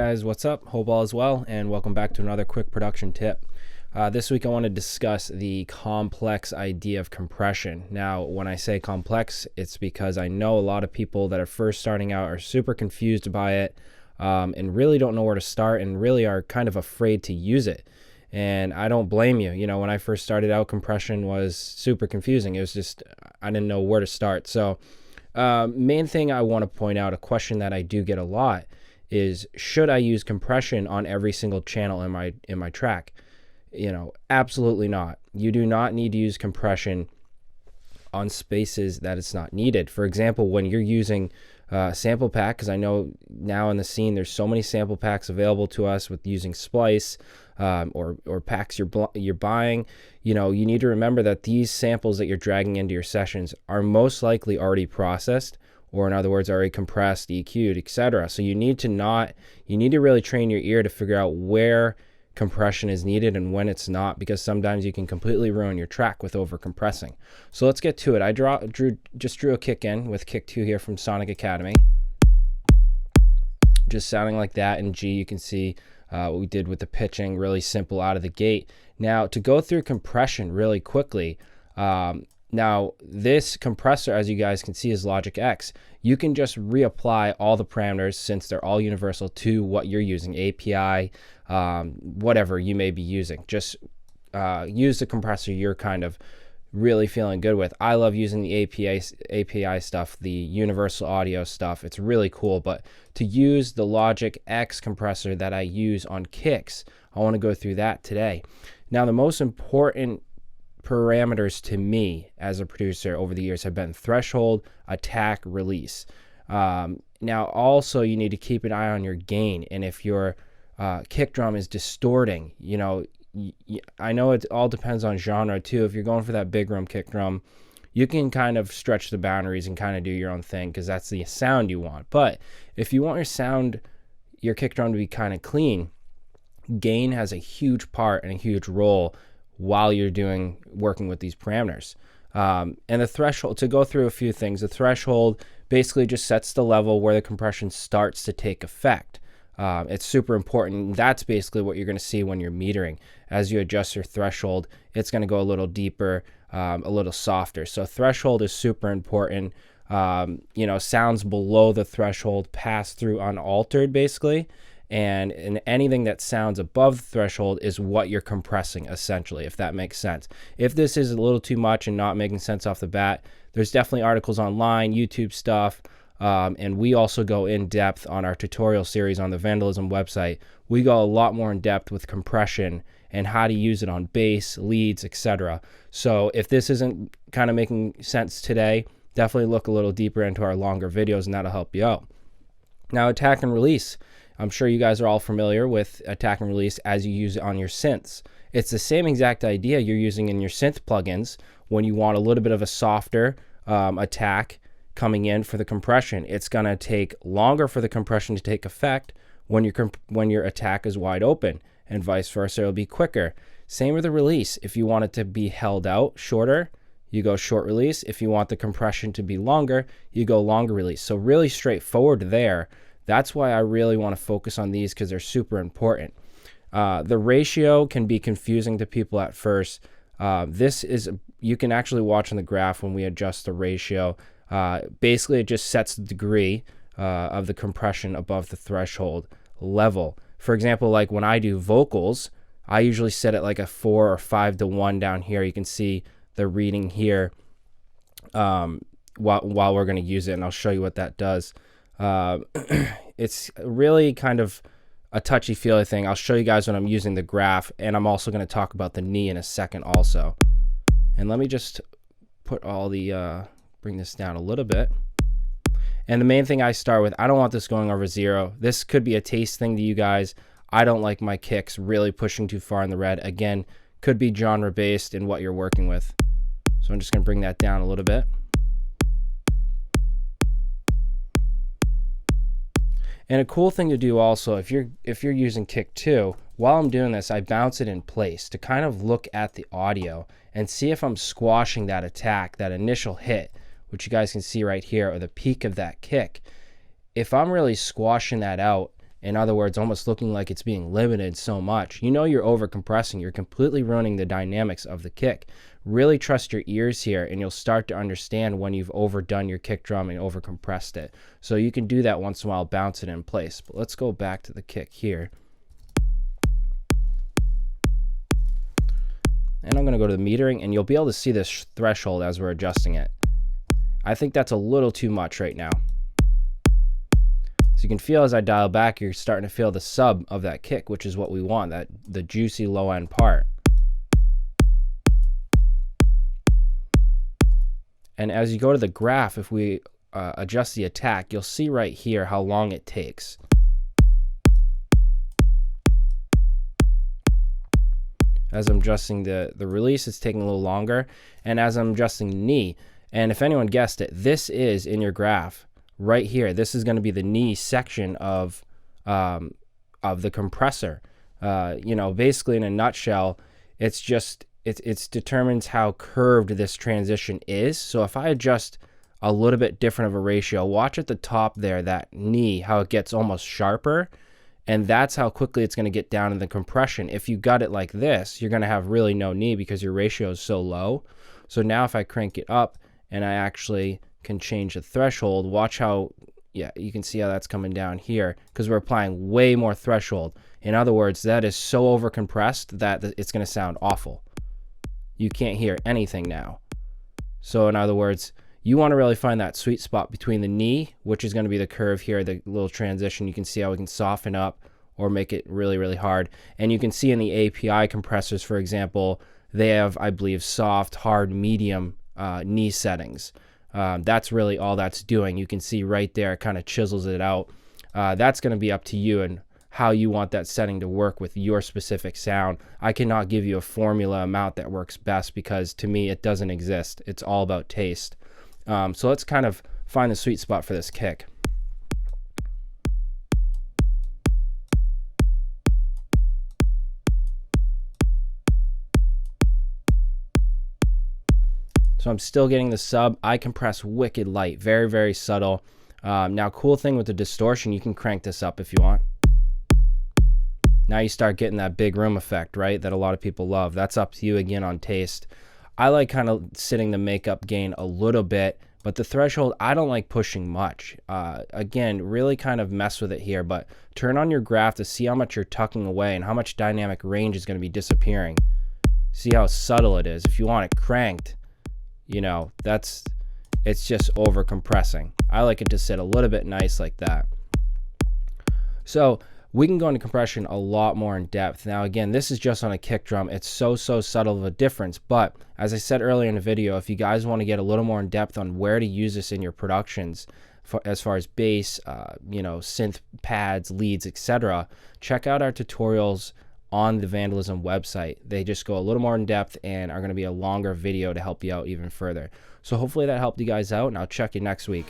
Guys, what's up? Hope all is well, and welcome back to another quick production tip. This week I want to discuss the complex idea of compression. Now, when I say complex, it's because I know a lot of people that are first starting out are super confused by it and really don't know where to start and really are kind of afraid to use it. And I don't blame you. You know, when I first started out, compression was super confusing. It was just, I didn't know where to start. So main thing I want to point out, a question that I do get a lot, is should I use compression on every single channel in my track? You know, absolutely not. You do not need to use compression on spaces that it's not needed. For example, when you're using a sample pack, because I know now in the scene there's so many sample packs available to us with using Splice or packs you're buying, you know, you need to remember that these samples that you're dragging into your sessions are most likely already processed, or in other words, already compressed, EQ'd, etc. So you need to really train your ear to figure out where compression is needed and when it's not, because sometimes you can completely ruin your track with over compressing. So let's get to it. I just drew a kick in with kick 2 here from Sonic Academy. Just sounding like that in G. You can see what we did with the pitching, really simple out of the gate. Now to go through compression really quickly, now this compressor, as you guys can see, is Logic X. You can just reapply all the parameters, since they're all universal, to what you're using, API, whatever you may be using. Just use the compressor you're kind of really feeling good with. I love using the API stuff, the universal audio stuff. It's really cool. But to use the Logic X compressor that I use on kicks, I want to go through that today. Now, the most important parameters to me as a producer over the years have been threshold, attack, release. Now also you need to keep an eye on your gain, and if your kick drum is distorting, you know, I know it all depends on genre too. If you're going for that big room kick drum, you can kind of stretch the boundaries and kind of do your own thing, because that's the sound you want. But if you want your kick drum to be kind of clean, gain has a huge part and a huge role while you're working with these parameters. And the threshold, to go through a few things, the threshold basically just sets the level where the compression starts to take effect. It's super important. That's basically what you're going to see when you're metering. As you adjust your threshold, it's going to go a little deeper, a little softer. So threshold is super important. You know, sounds below the threshold pass through unaltered basically. And anything that sounds above the threshold is what you're compressing, essentially, if that makes sense. If this is a little too much and not making sense off the bat, there's definitely articles online, YouTube stuff, and we also go in depth on our tutorial series on the Vandalism website. We go a lot more in depth with compression and how to use it on bass, leads, etc. So if this isn't kind of making sense today, definitely look a little deeper into our longer videos, and that'll help you out. Now, attack and release. I'm sure you guys are all familiar with attack and release as you use it on your synths. It's the same exact idea you're using in your synth plugins when you want a little bit of a softer attack coming in for the compression. It's going to take longer for the compression to take effect when your attack is wide open, and vice versa, it'll be quicker. Same with the release. If you want it to be held out shorter, you go short release. If you want the compression to be longer, you go longer release. So really straightforward there. That's why I really want to focus on these, because they're super important. The ratio can be confusing to people at first. You can actually watch on the graph when we adjust the ratio. Basically, it just sets the degree of the compression above the threshold level. For example, like when I do vocals, I usually set it like a 4 or 5 to 1 down here. You can see the reading here while we're going to use it, and I'll show you what that does. It's really kind of a touchy-feely thing. I'll show you guys when I'm using the graph, and I'm also going to talk about the knee in a second also. And let me just put all the bring this down a little bit. And the main thing I start with, I don't want this going over 0. This could be a taste thing to you guys. I don't like my kicks really pushing too far in the red. Again, could be genre based in what you're working with. So I'm just going to bring that down a little bit. And a cool thing to do also, if you're using kick 2, while I'm doing this, I bounce it in place to kind of look at the audio and see if I'm squashing that attack, that initial hit, which you guys can see right here, or the peak of that kick. If I'm really squashing that out In other words, almost looking like it's being limited so much, you know you're over compressing. You're completely ruining the dynamics of the kick. Really trust your ears here, and you'll start to understand when you've overdone your kick drum and over compressed it. So you can do that once in a while, bounce it in place. But let's go back to the kick here. And I'm going to go to the metering, and you'll be able to see this threshold as we're adjusting it. I think that's a little too much right now. So you can feel as I dial back, you're starting to feel the sub of that kick, which is what we want, the juicy low end part. And as you go to the graph, if we adjust the attack, you'll see right here how long it takes. As I'm adjusting the release, it's taking a little longer. And as I'm adjusting the knee, and if anyone guessed it, this is in your graph right here. This is going to be the knee section of the compressor. You know, basically in a nutshell, it's just, it determines how curved this transition is. So if I adjust a little bit different of a ratio, watch at the top there, that knee, how it gets almost sharper. And that's how quickly it's going to get down in the compression. If you got it like this, you're going to have really no knee because your ratio is so low. So now if I crank it up and I actually can change the threshold, watch how, yeah, you can see how that's coming down here because we're applying way more threshold. In other words, that is so over compressed that it's going to sound awful. You can't hear anything now. So in other words, you want to really find that sweet spot between the knee, which is going to be the curve here, the little transition. You can see how we can soften up or make it really, really hard. And you can see in the API compressors, for example, they have, I believe, soft, hard, medium knee settings. That's really all that's doing. You can see right there, it kind of chisels it out. That's going to be up to you and how you want that setting to work with your specific sound. I cannot give you a formula amount that works best because to me, it doesn't exist. It's all about taste. So let's kind of find the sweet spot for this kick. So I'm still getting the sub. I compress wicked light, very, very subtle. Now, cool thing with the distortion, you can crank this up if you want. Now you start getting that big room effect, right? That a lot of people love. That's up to you again on taste. I like kind of sitting the makeup gain a little bit, but the threshold, I don't like pushing much. Again, really kind of mess with it here, but turn on your graph to see how much you're tucking away and how much dynamic range is going to be disappearing. See how subtle it is. If you want it cranked, you know, it's just over compressing. I like it to sit a little bit nice like that. So we can go into compression a lot more in depth. Now, again, this is just on a kick drum. It's so subtle of a difference. But as I said earlier in the video, if you guys want to get a little more in depth on where to use this in your productions, as far as bass, you know, synth pads, leads, etc., check out our tutorials on the Vandalism website. They just go a little more in depth and are going to be a longer video to help you out even further. So hopefully that helped you guys out, and I'll check you next week.